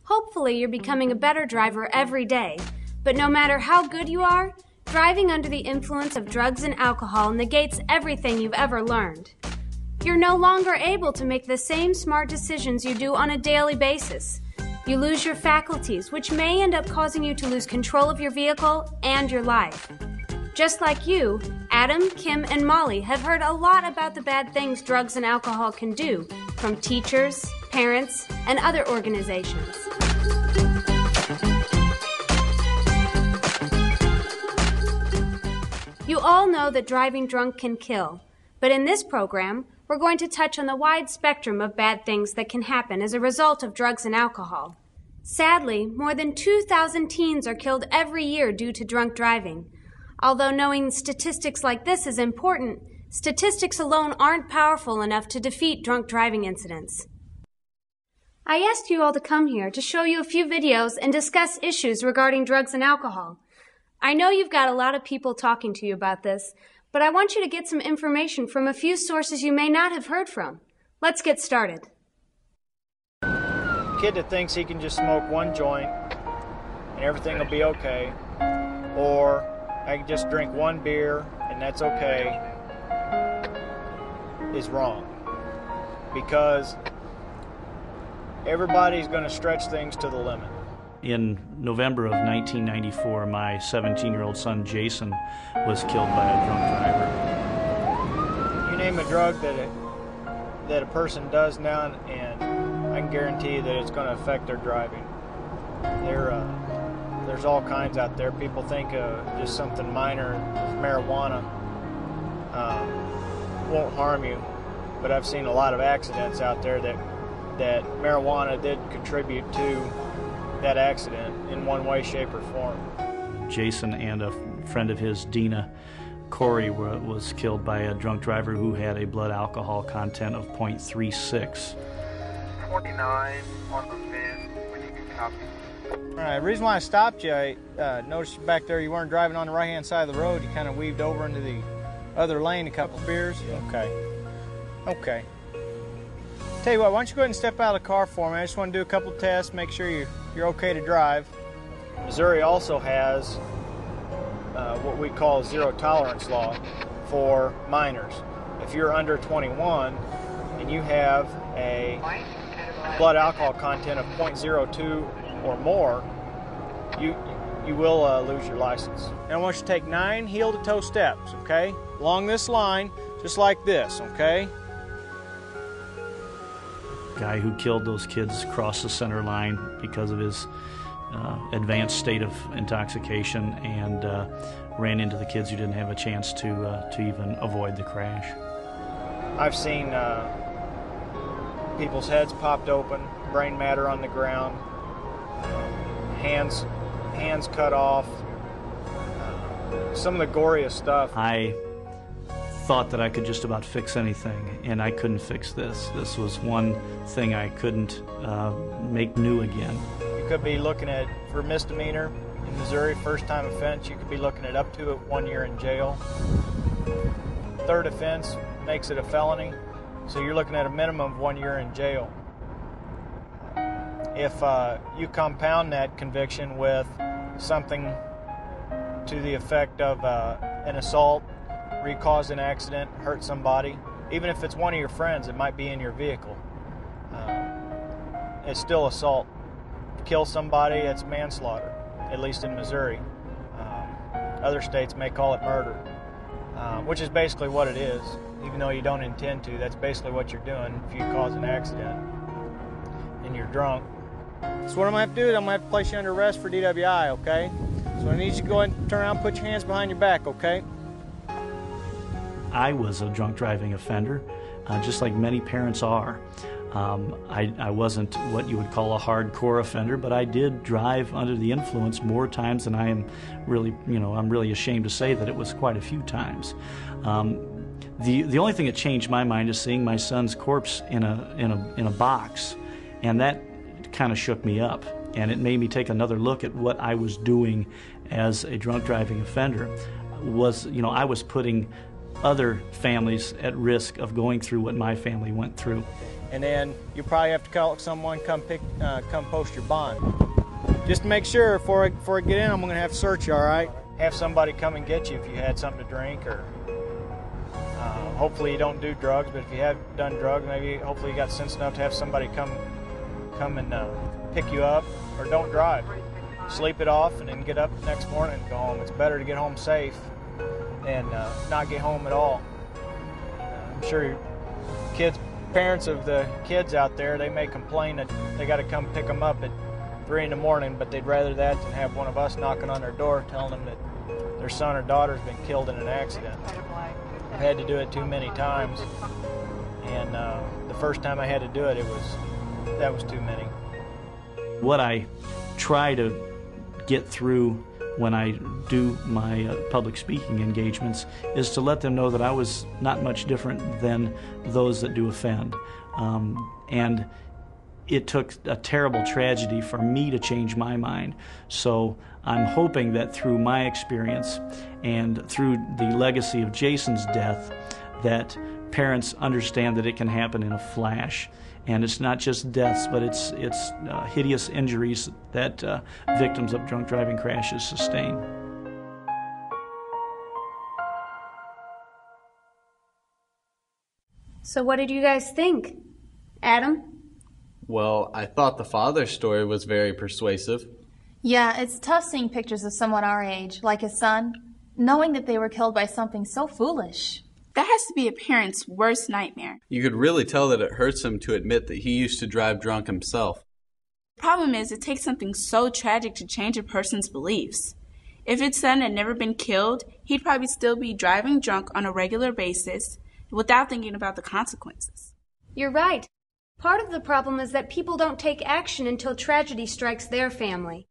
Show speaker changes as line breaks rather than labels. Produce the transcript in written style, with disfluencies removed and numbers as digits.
Hopefully you're becoming a better driver every day, but no matter how good you are, driving under the influence of drugs and alcohol negates everything you've ever learned. You're no longer able to make the same smart decisions you do on a daily basis. You lose your faculties, which may end up causing you to lose control of your vehicle and your life. Just like you, Adam, Kim, and Molly have heard a lot about the bad things drugs and alcohol can do from teachers, parents, and other organizations. You all know that driving drunk can kill, but in this program, we're going to touch on the wide spectrum of bad things that can happen as a result of drugs and alcohol. Sadly, more than 2,000 teens are killed every year due to drunk driving. Although knowing statistics like this is important, statistics alone aren't powerful enough to defeat drunk driving incidents. I asked you all to come here to show you a few videos and discuss issues regarding drugs and alcohol. I know you've got a lot of people talking to you about this, but I want you to get some information from a few sources you may not have heard from. Let's get started.
Kid that thinks he can just smoke one joint and everything will be okay, or I can just drink one beer and that's okay, is wrong. Because everybody's going to stretch things to the limit.
In November of 1994, my 17-year-old son Jason was killed by a drunk driver.
You name a drug that a person does now, and I can guarantee that it's going to affect their driving. There's all kinds out there. People think just something minor, marijuana, won't harm you, but I've seen a lot of accidents out there that marijuana did contribute to that accident in one way, shape, or form.
Jason and a friend of his, Dina Corey, was killed by a drunk driver who had a blood alcohol content of 0.36.
29 on the VIN when you can copy.
All right, the reason why I stopped you, I noticed back there you weren't driving on the right-hand side of the road. You kind of weaved over into the other lane a couple of beers. Okay. Tell you what, why don't you go ahead and step out of the car for me? I just want to do a couple tests, make sure you're okay to drive. Missouri also has what we call a zero tolerance law for minors. If you're under 21 and you have a blood alcohol content of 0.02 or more, you will lose your license. And I want you to take 9 heel-to-toe steps, okay? Along this line, just like this, okay?
Guy who killed those kids crossed the center line because of his advanced state of intoxication and ran into the kids who didn't have a chance to even avoid the crash.
I've seen people's heads popped open, brain matter on the ground, hands cut off, some of the goriest stuff.
I thought that I could just about fix anything, and I couldn't fix this. This was one thing I couldn't make new again.
You could be looking at, for misdemeanor in Missouri, first time offense, you could be looking at up to 1 year in jail. Third offense makes it a felony, so you're looking at a minimum of 1 year in jail. If you compound that conviction with something to the effect of an assault, where you caused an accident, hurt somebody, even if it's one of your friends, it might be in your vehicle. It's still assault. Kill somebody, it's manslaughter, at least in Missouri. Other states may call it murder, which is basically what it is. Even though you don't intend to, that's basically what you're doing if you cause an accident and you're drunk. So what I'm going to have to do is I'm going to have to place you under arrest for DWI, okay? So I need you to go ahead and turn around and put your hands behind your back, okay?
I was a drunk driving offender, just like many parents are. I wasn't what you would call a hardcore offender, but I did drive under the influence more times than I am really, I'm really ashamed to say that it was quite a few times. The only thing that changed my mind is seeing my son's corpse in a box, and that kind of shook me up, and it made me take another look at what I was doing as a drunk driving offender. I was putting other families at risk of going through what my family went through.
And then you probably have to call someone, come post your bond. Just to make sure before I get in, I'm going to have to search you, all right? Have somebody come and get you if you had something to drink, or hopefully you don't do drugs, but if you have done drugs, maybe hopefully you got sense enough to have somebody come and pick you up, or don't drive. Sleep it off and then get up the next morning and go home. It's better to get home safe than not get home at all. I'm sure parents of the kids out there, they may complain that they got to come pick them up at 3 in the morning, but they'd rather that than have one of us knocking on their door telling them that their son or daughter's been killed in an accident. I've had to do it too many times, and the first time I had to do it, that was too many.
What I try to get through when I do my public speaking engagements is to let them know that I was not much different than those that do offend. And it took a terrible tragedy for me to change my mind. So I'm hoping that through my experience and through the legacy of Jason's death, that parents understand that it can happen in a flash. And it's not just deaths, but it's hideous injuries that victims of drunk driving crashes sustain.
So what did you guys think? Adam?
Well, I thought the father's story was very persuasive.
Yeah, it's tough seeing pictures of someone our age, like his son, knowing that they were killed by something so foolish.
That has to be a parent's worst nightmare.
You could really tell that it hurts him to admit that he used to drive drunk himself.
The problem is, it takes something so tragic to change a person's beliefs. If his son had never been killed, he'd probably still be driving drunk on a regular basis without thinking about the consequences.
You're right. Part of the problem is that people don't take action until tragedy strikes their family.